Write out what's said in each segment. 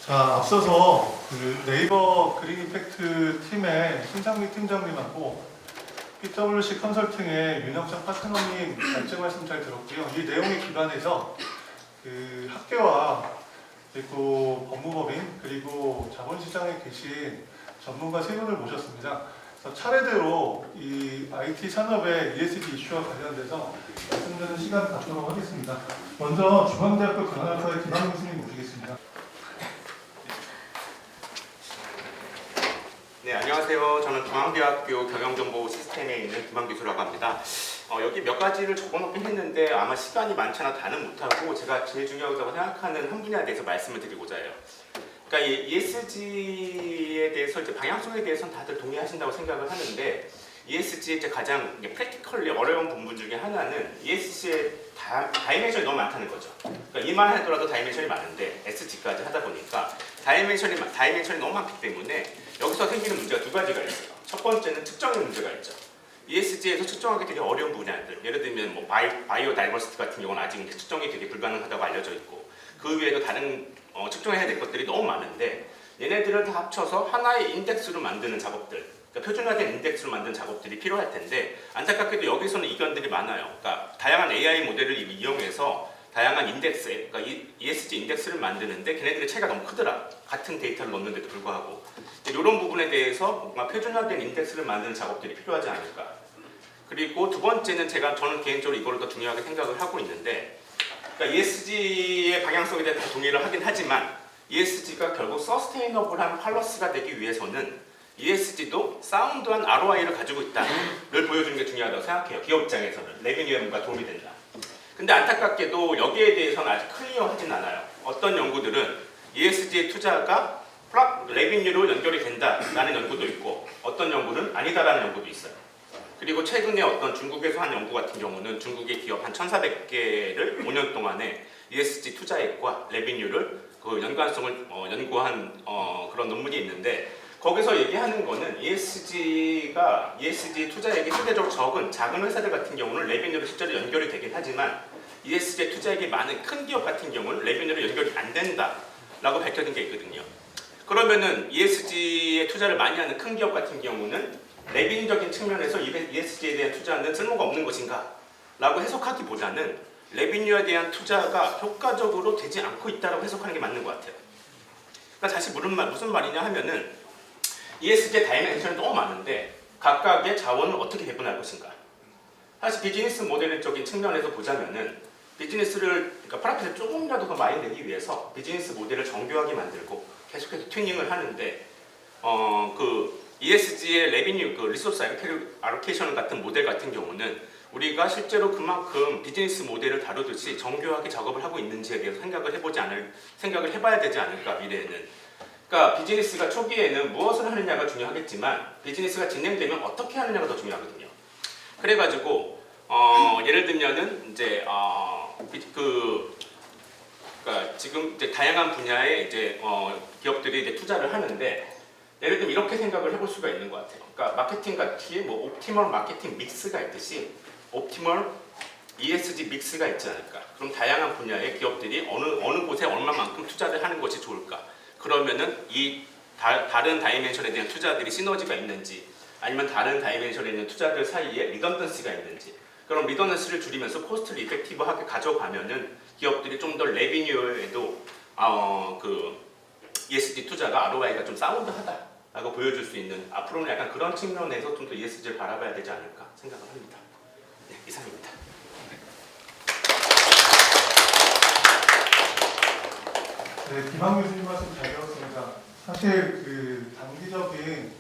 자, 앞서서 그 네이버 그린 임팩트 팀의 신상미 팀장님하고 PwC 컨설팅의 윤영창 파트너님 발제 말씀 잘 들었고요. 이 내용에 기반해서 그 학계와 그리고 법무법인 그리고 자본시장에 계신 전문가 세 분을 모셨습니다. 그래서 차례대로 이 IT 산업의 ESG 이슈와 관련돼서 말씀드리는 시간 갖도록 하겠습니다. 먼저 중앙대학교 경영학과의 김한민 교수님 모시겠습니다. 네, 안녕하세요. 저는 중앙대학교 경영정보 시스템에 있는 김한 교수라고 합니다. 여기 몇 가지를 적어놓긴 했는데 아마 시간이 많지 않아 다는 못하고 제가 제일 중요하다고 생각하는 한 분야에 대해서 말씀을 드리고자 해요. 그러니까 이 ESG에 대해서 이제 방향성에 대해서는 다들 동의하신다고 생각을 하는데 ESG의 이제 가장 프랙티컬리 어려운 부분 중에 하나는 ESG의 다이멘션이 너무 많다는 거죠. 그러니까 이만 하더라도 다이멘션이 많은데 SG까지 하다 보니까 다이멘션이 너무 많기 때문에 여기서 생기는 문제가 두 가지가 있어요. 첫 번째는 측정의 문제가 있죠. ESG에서 측정하기 되게 어려운 분야들, 예를 들면 뭐 바이오 다이버시티 같은 경우는 아직 이제 측정이 되게 불가능하다고 알려져 있고 그 외에도 다른 측정해야 될 것들이 너무 많은데 얘네들을 다 합쳐서 하나의 인덱스로 만드는 작업들, 그러니까 표준화된 인덱스로 만드는 작업들이 필요할 텐데 안타깝게도 여기서는 이견들이 많아요. 그러니까 다양한 AI 모델을 이용해서 다양한 인덱스, 그러니까 ESG 인덱스를 만드는데 걔네들의 차이가 너무 크더라. 같은 데이터를 넣는데도 불구하고 이런 부분에 대해서 뭔가 표준화된 인덱스를 만드는 작업들이 필요하지 않을까. 그리고 두 번째는 저는 개인적으로 이거를 더 중요하게 생각을 하고 있는데 그러니까 ESG의 방향성에 대해서 동의를 하긴 하지만 ESG가 결국 서스테이너블한 팔러스가 되기 위해서는 ESG도 사운드한 ROI를 가지고 있다를 보여주는 게 중요하다고 생각해요. 기업 입장에서는 레비뉴에 뭔가 도움이 된다. 근데 안타깝게도 여기에 대해서는 아직 클리어하진 않아요. 어떤 연구들은 ESG의 투자가 레비뉴로 연결이 된다라는 연구도 있고 어떤 연구는 아니다라는 연구도 있어요. 그리고 최근에 어떤 중국에서 한 연구 같은 경우는 중국의 기업 한 1,400개를 5년 동안에 ESG 투자액과 레비뉴를 그 연관성을 연구한 그런 논문이 있는데 거기서 얘기하는 거는 ESG 투자액이 실제적으로 적은 작은 회사들 같은 경우는 레비뉴로 실제로 연결이 되긴 하지만 ESG 투자액이 많은 큰 기업 같은 경우는 레비뉴로 연결이 안 된다라고 밝혀진 게 있거든요. 그러면은 ESG에 투자를 많이 하는 큰 기업 같은 경우는 레비뉴적인 측면에서 ESG에 대한 투자는 쓸모가 없는 것인가? 라고 해석하기보다는 레비뉴에 대한 투자가 효과적으로 되지 않고 있다고 해석하는 게 맞는 것 같아요. 그러니까 사실 무슨 말이냐 하면은 ESG의 다이멘션이 너무 많은데 각각의 자원을 어떻게 배분할 것인가? 사실 비즈니스 모델적인 측면에서 보자면은 그러니까 프로핏을 조금이라도 더 많이 내기 위해서 비즈니스 모델을 정교하게 만들고 계속해서 튜닝을 하는데 그 ESG의 레비뉴, 그 리소스 알로케이션 같은 모델 같은 경우는 우리가 실제로 그만큼 비즈니스 모델을 다루듯이 정교하게 작업을 하고 있는지에 대해서 생각을 해봐야 되지 않을까 미래에는. 그러니까 비즈니스가 초기에는 무엇을 하느냐가 중요하겠지만 비즈니스가 진행되면 어떻게 하느냐가 더 중요하거든요. 그래가지고 예를 들면은 이제 그러니까 지금 이제 다양한 분야에 이제 기업들이 이제 투자를 하는데 예를 들면 이렇게 생각을 해볼 수가 있는 것 같아요. 그러니까 마케팅 같이 뭐 옵티멀 마케팅 믹스가 있듯이 옵티멀 ESG 믹스가 있지 않을까. 그럼 다양한 분야의 기업들이 어느 곳에 얼마만큼 투자를 하는 것이 좋을까. 그러면은 이 다른 다이멘션에 대한 투자들이 시너지가 있는지 아니면 다른 다이멘션에 있는 투자들 사이에 리던던시가 있는지 그럼 리던던시를 줄이면서 코스트를 이펙티브하게 가져가면은 기업들이 좀 더 레비뉴에도 그 ESG 투자가 ROI가 좀 사운드하다라고 보여줄 수 있는 앞으로는 약간 그런 측면에서 좀 더 ESG를 바라봐야 되지 않을까 생각을 합니다. 네, 이상입니다. 네, 김한 교수님 말씀 잘 들었습니다. 사실 그 단기적인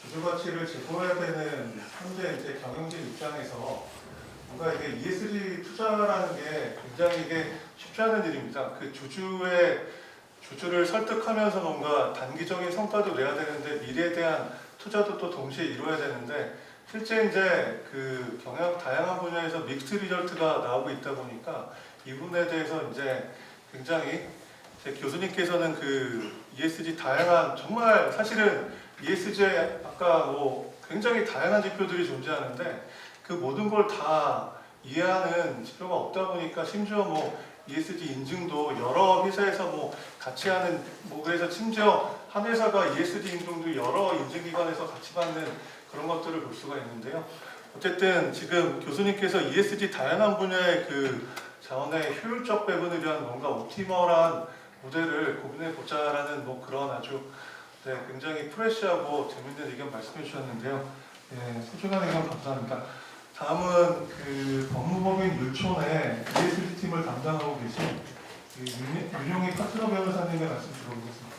주주 가치를 제고해야 되는 현재 이제 경영진 입장에서 뭔가 이게 ESG 투자라는 게 굉장히 이게 쉽지 않은 일입니다. 그 주주를 설득하면서 뭔가 단기적인 성과도 내야 되는데 미래에 대한 투자도 또 동시에 이루어야 되는데 실제 이제 그 다양한 분야에서 믹스 리절트가 나오고 있다 보니까 이 부분에 대해서 이제 굉장히 교수님께서는 그 ESG 다양한 정말 사실은 ESG에 아까 뭐 굉장히 다양한 지표들이 존재하는데 그 모든 걸 다 이해하는 지표가 없다 보니까 심지어 뭐 ESG 인증도 여러 회사에서 뭐 같이 하는 그래서 심지어 한 회사가 ESG 인증도 여러 인증기관에서 같이 받는 그런 것들을 볼 수가 있는데요. 어쨌든 지금 교수님께서 ESG 다양한 분야의 그 자원의 효율적 배분을 위한 뭔가 옵티멀한 모델을 고민해 보자라는 뭐 그런 아주 굉장히 프레시하고 재밌는 의견 말씀해 주셨는데요. 소중한 의견 감사합니다. 다음은 그 법무법인 율촌의 ESG 팀을 담당하고 계신 윤용희 파트너 변호사님의 말씀 들어보겠습니다.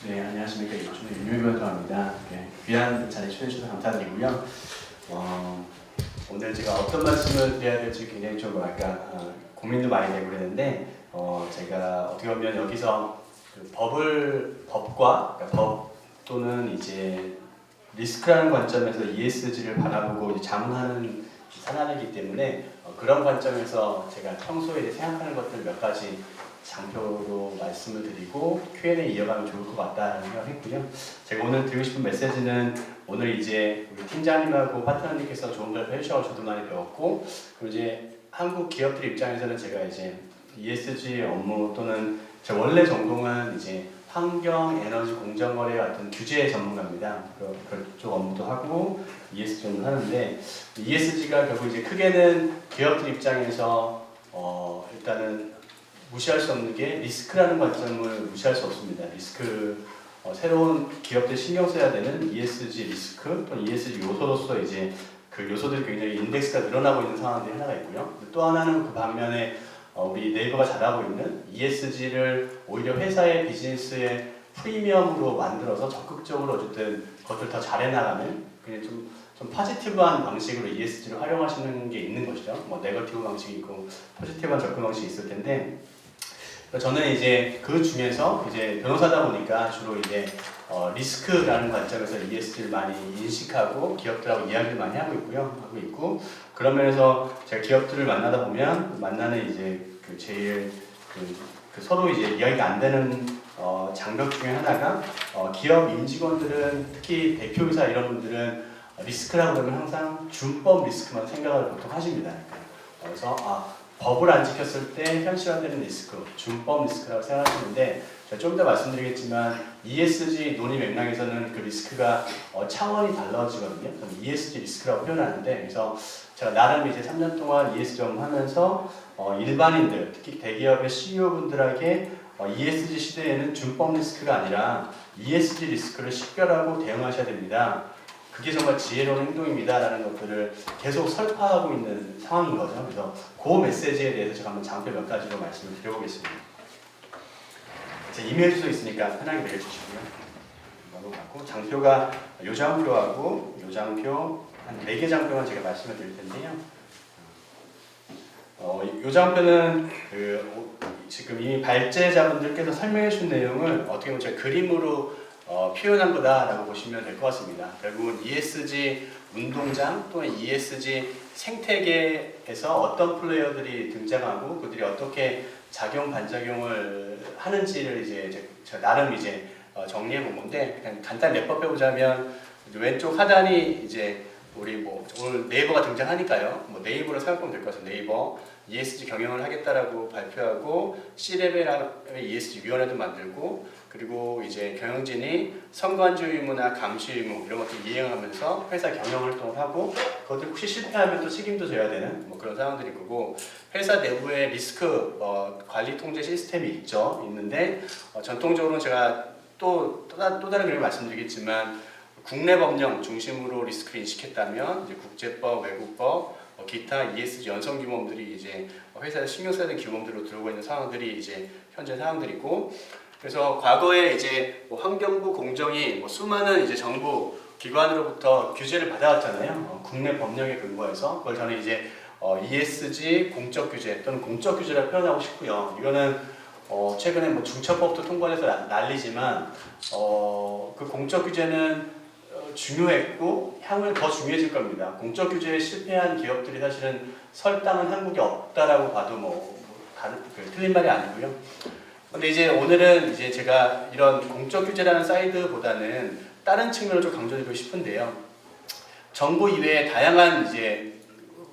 네, 안녕하십니까. 저는 윤용희 변호사입니다. 귀한 자리에 초대해 주셔서 감사드리고요. 오늘 제가 어떤 말씀을 드려야 될지 굉장히 좀 고민도 많이 되고 그랬는데 제가 어떻게 보면 여기서 그 법과 법 또는 이제 리스크라는 관점에서 ESG를 바라보고 이제 자문하는 사람이기 때문에 그런 관점에서 제가 평소에 이제 생각하는 것들 몇 가지 장표로 말씀을 드리고 Q&A 이어가면 좋을 것 같다는 생각을 했고요. 제가 오늘 드리고 싶은 메시지는 오늘 이제 우리 팀장님하고 파트너님께서 좋은 발표 해주셔서 저도 많이 배웠고, 그리고 이제 한국 기업들 입장에서는 제가 이제 ESG 업무 또는 제 원래 전공은 이제 환경, 에너지, 공정거래 같은 규제 전문가입니다. 그쪽 업무도 하고 ESG 업무를 하는데, ESG가 결국 이제 크게는 기업들 입장에서 일단은 무시할 수 없는 게 리스크라는 관점을 무시할 수 없습니다. 리스크, 새로운 기업들 신경 써야 되는 ESG 리스크 또는 ESG 요소로서 이제 그 요소들이 굉장히 인덱스가 늘어나고 있는 상황들이 하나가 있고요. 또 하나는 그 반면에 우리 네이버가 잘하고 있는 ESG를 오히려 회사의 비즈니스의 프리미엄으로 만들어서 적극적으로 어쨌든 그것을 더 잘해나가는 그냥 좀 포지티브한 방식으로 ESG를 활용하시는 게 있는 것이죠. 뭐 네거티브 방식이 있고 포지티브한 접근 방식이 있을 텐데, 저는 이제 그 중에서 이제 변호사다 보니까 주로 이제 리스크라는 관점에서 ESG를 많이 인식하고 기업들하고 이야기를 많이 하고 있고 그런 면에서 제가 기업들을 만나다 보면 만나는 이제 그 제일 그 서로 이제 이야기가 안 되는 장벽 중에 하나가 기업 임직원들은 특히 대표이사 이런 분들은 리스크라고 하면 항상 준법 리스크만 생각을 보통 하십니다. 그래서 법을 안 지켰을 때 현실화되는 리스크, 준법 리스크라고 생각하시는데 제가 좀 더 말씀드리겠지만 ESG 논의 맥락에서는 그 리스크가 차원이 달라지거든요. ESG 리스크라고 표현하는데, 그래서 제가 나름 이제 3년 동안 ESG 업무하면서 일반인들, 특히 대기업의 CEO분들에게 ESG 시대에는 준법 리스크가 아니라 ESG 리스크를 식별하고 대응하셔야 됩니다. 그게 정말 지혜로운 행동입니다라는 것들을 계속 설파하고 있는 상황인 거죠. 그래서 그 메시지에 대해서 제가 한번 장표 몇 가지로 말씀을 드려보겠습니다. 제 이메일 주소 있으니까 편하게 내려주시고요. 넘어가고 장표가 요 장표하고 요 장표 한 4개 장표만 제가 말씀을 드릴 텐데요. 요 장표는 지금 이미 발제자분들께서 설명해 주신 내용을 어떻게 보면 제가 그림으로 표현한 거다라고 보시면 될 것 같습니다. 결국은 ESG 운동장 또는 ESG 생태계에서 어떤 플레이어들이 등장하고 그들이 어떻게 작용 반작용을 하는지를 이제 제가 나름 이제 정리해 본 건데, 그냥 간단히 랩업해 보자면 왼쪽 하단이 이제 우리 뭐 오늘 네이버가 등장하니까요. 뭐 네이버로 생각하면 될 것 같아요. 네이버 ESG 경영을 하겠다라고 발표하고 C레벨의 ESG 위원회도 만들고, 그리고 이제 경영진이 성과주의 의무나 감시 의무 이런 것들 이행하면서 회사 경영 활동을 하고, 그것들 혹시 실패하면 또 책임도 져야 되는 뭐 그런 상황들이 있고, 회사 내부에 리스크 관리 통제 시스템이 있는데 전통적으로는 제가 또 다른 의미를 말씀드리겠지만 국내 법령 중심으로 리스크를 인식했다면 이제 국제법, 외국법, 기타 ESG 연성 규범들이 이제 회사에 신경 써야 되는 규범들로 들어오고 있는 상황들이 이제 현재 상황들이고, 그래서 과거에 이제 환경부 공정이 수많은 이제 정부 기관으로부터 규제를 받아왔잖아요. 국내 법령에 근거해서 그걸 저는 이제 ESG 공적 규제 또는 공적 규제라고 표현하고 싶고요. 이거는 최근에 뭐 중처법도 통과해서 난리지만 그 공적 규제는 중요했고 향후에 더 중요해질 겁니다. 공적 규제에 실패한 기업들이 사실은 설당은 한국에 없다라고 봐도 틀린 말이 아니고요. 근데 이제 오늘은 이제 제가 이런 공적 규제라는 사이드보다는 다른 측면을 좀 강조드리고 싶은데요. 정부 이외에 다양한 이제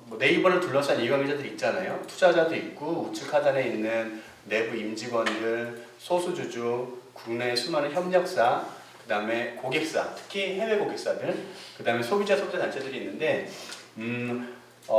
뭐 네이버를 둘러싼 이용자들이 있잖아요. 투자자도 있고 우측 하단에 있는 내부 임직원들, 소수주주, 국내 수많은 협력사, 그 다음에 고객사, 특히 해외 고객사들, 그 다음에 소비자 단체들이 있는데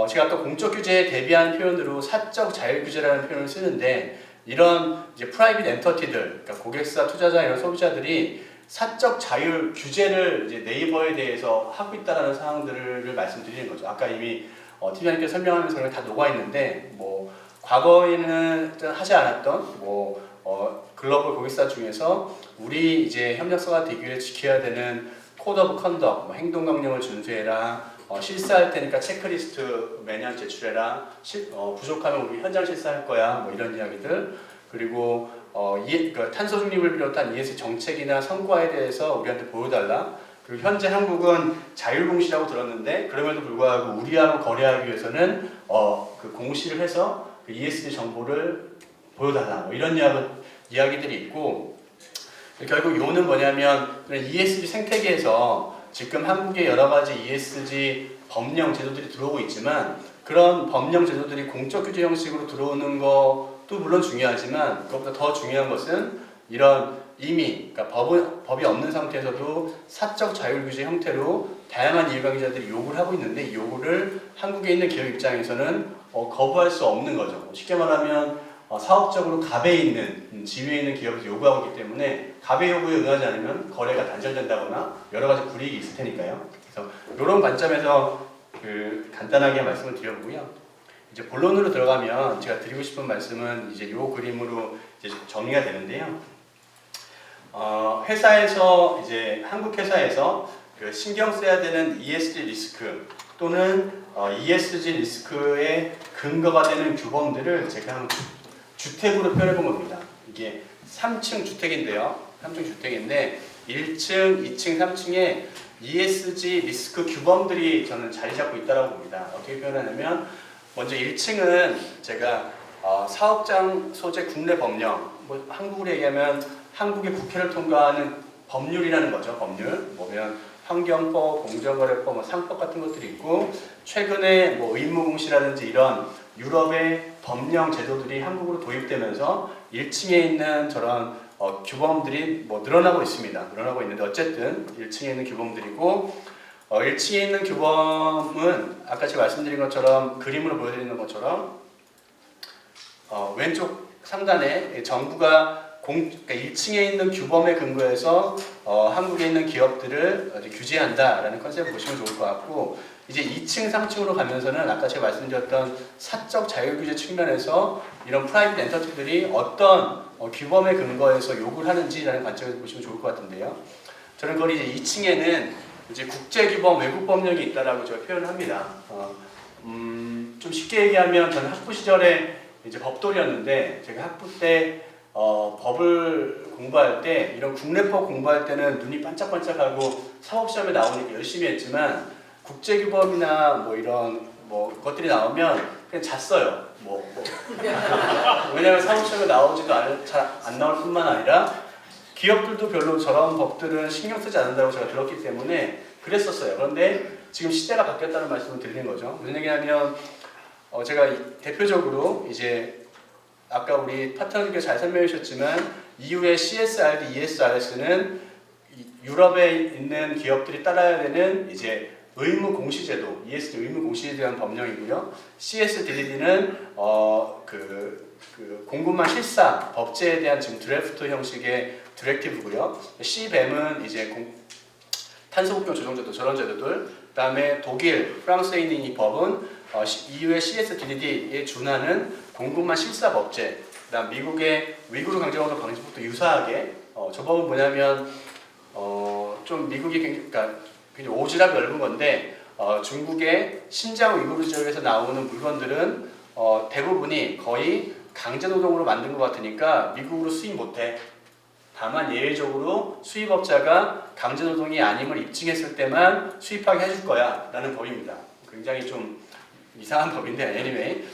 제가 아까 공적 규제에 대비하는 표현으로 사적 자율 규제라는 표현을 쓰는데 이런 이제 프라이빗 엔터티들, 그러니까 고객사, 투자자 이런 소비자들이 사적 자율 규제를 이제 네이버에 대해서 하고 있다라는 사항들을 말씀드리는 거죠. 아까 이미 팀장님께서 설명하면서 다 녹아 있는데 뭐 과거에는 하지 않았던 글로벌 고객사 중에서 우리 이제 협력사가 되기 위해 지켜야 되는 코드 오브 컨덕, 뭐 행동 강령을 준수해라, 실사할 테니까 체크리스트 매년 제출해라, 부족하면 우리 현장 실사할 거야, 뭐 이런 이야기들. 그리고 탄소 중립을 비롯한 ESG 정책이나 성과에 대해서 우리한테 보여달라. 그리고 현재 한국은 자율공시라고 들었는데 그럼에도 불구하고 우리하고 거래하기 위해서는 그 공시를 해서 그 ESG 정보를 보여달라. 뭐 이런 이야기들이 있고 결국 요는 뭐냐면 ESG 생태계에서 지금 한국의 여러 가지 ESG 법령 제도들이 들어오고 있지만 그런 법령 제도들이 공적 규제 형식으로 들어오는 것도 물론 중요하지만 그것보다 더 중요한 것은 이런 이미 그러니까 법이 없는 상태에서도 사적 자율 규제 형태로 다양한 이해관계자들이 요구를 하고 있는데 이 요구를 한국에 있는 기업 입장에서는 거부할 수 없는 거죠. 쉽게 말하면 사업적으로 갑에 있는 지위에 있는 기업에서 요구하고 있기 때문에 갑의 요구에 응하지 않으면 거래가 단절된다거나 여러 가지 불이익이 있을 테니까요. 그래서 이런 관점에서 간단하게 말씀을 드려보고요. 이제 본론으로 들어가면 제가 드리고 싶은 말씀은 이제 요 그림으로 이제 정리가 되는데요. 회사에서 이제 한국 회사에서 신경 써야 되는 ESG 리스크 또는 ESG 리스크의 근거가 되는 규범들을 제가 한번 주택으로 표현해 본 겁니다. 이게 3층 주택인데요. 3층 주택인데 1층, 2층, 3층에 ESG 리스크 규범들이 저는 자리 잡고 있다고 봅니다. 어떻게 표현하냐면 먼저 1층은 제가 사업장 소재 국내 법령, 뭐 한국으로 얘기하면 한국의 국회를 통과하는 법률이라는 거죠. 법률. 보면 환경법, 공정거래법, 뭐 상법 같은 것들이 있고 최근에 뭐 의무공시라든지 이런 유럽의 법령 제도들이 한국으로 도입되면서 1층에 있는 저런 규범들이 뭐 늘어나고 있습니다. 늘어나고 있는데 어쨌든 1층에 있는 규범들이고 1층에 있는 규범은 아까 제가 말씀드린 것처럼 그림으로 보여드리는 것처럼 왼쪽 상단에 정부가 그러니까 1층에 있는 규범에 근거해서 한국에 있는 기업들을 규제한다라는 컨셉을 보시면 좋을 것 같고 이제 2층, 3층으로 가면서는 아까 제가 말씀드렸던 사적 자율규제 측면에서 이런 프라이빗 엔터티들이 어떤 규범에 근거해서 요구를 하는지라는 관점에서 보시면 좋을 것 같은데요. 저는 그걸 이제 2층에는 이제 국제규범 외국 법령이 있다라고 제가 표현을 합니다. 좀 쉽게 얘기하면 저는 학부 시절에 이제 법돌이었는데 제가 학부 때 법을 공부할 때 이런 국내법 공부할 때는 눈이 반짝반짝하고 사법시험에 나오니까 열심히 했지만 국제규범이나 뭐 이런 것들이 나오면 그냥 잤어요. 왜냐하면 사법시험에 나오지도 잘 안 나올 뿐만 아니라 기업들도 별로 저런 법들은 신경 쓰지 않는다고 제가 들었기 때문에 그랬었어요. 그런데 지금 시대가 바뀌었다는 말씀을 드리는 거죠. 무슨 얘기냐면 제가 대표적으로 이제 아까 우리 파트너님께서 잘 설명해 주셨지만 이후에 CSRD, ESRS는 유럽에 있는 기업들이 따라야 되는 이제 의무 공시제도, ESG 의무 공시에 대한 법령이고요. CSDD는 공급망 실사 법제에 대한 지금 드래프트 형식의 디렉티브고요. CBAM은 이제 탄소 국경 조정제도 저런 제도들. 그다음에 독일, 프랑스에 있는 이 법은 EU의 CSDD에 준하는 공급망 실사 법제. 그다음 미국의 위구르 강제労働방지법도 유사하게 저 법은 뭐냐면 좀 미국이 굉장히 오지랖이 넓은 건데 중국의 신장 위구르 지역에서 나오는 물건들은 대부분이 거의 강제노동으로 만든 것 같으니까 미국으로 수입 못해. 다만 예외적으로 수입업자가 강제노동이 아님을 입증했을 때만 수입하게 해줄 거야 라는 법입니다. 굉장히 좀 이상한 법인데 anyway